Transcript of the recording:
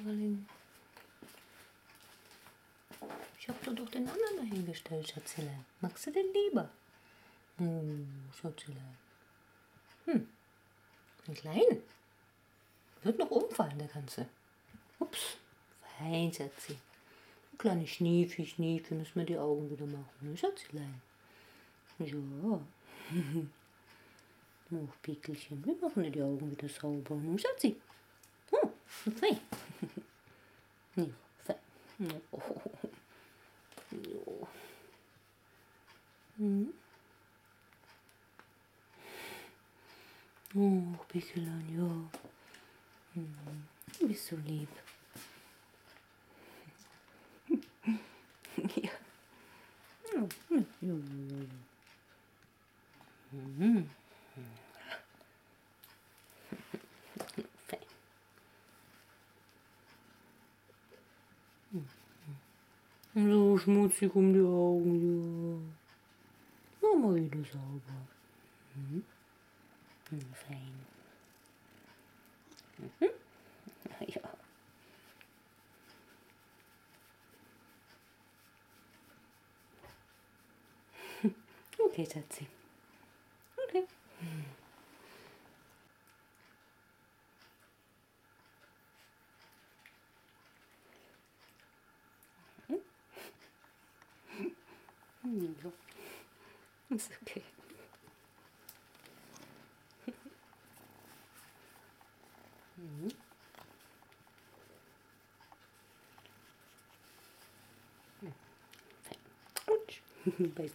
Schmetterling. Ich habe doch den anderen dahingestellt, Schatzelein. Magst du den lieber? Schatzelein. Den kleinen. Wird noch umfallen, der ganze. Ups. Fein, Schatzi. Ein kleines Schniefi müssen wir die Augen wieder machen. Ne, Schatzelein? Ja. Och, Pickelchen, wir machen dir die Augen wieder sauber. Ne, Schatzi? Oh, fein. Ja, fein. Oh. Ja. Oh, Pickelein, ja. Du bist so lieb. Ja. Fein. So schmutzig um die Augen, ja. Mach mal wieder sauber. Fein. Ja. Okay, Schatzi. Okay. Ja. Ist okay. Fein. Beiß.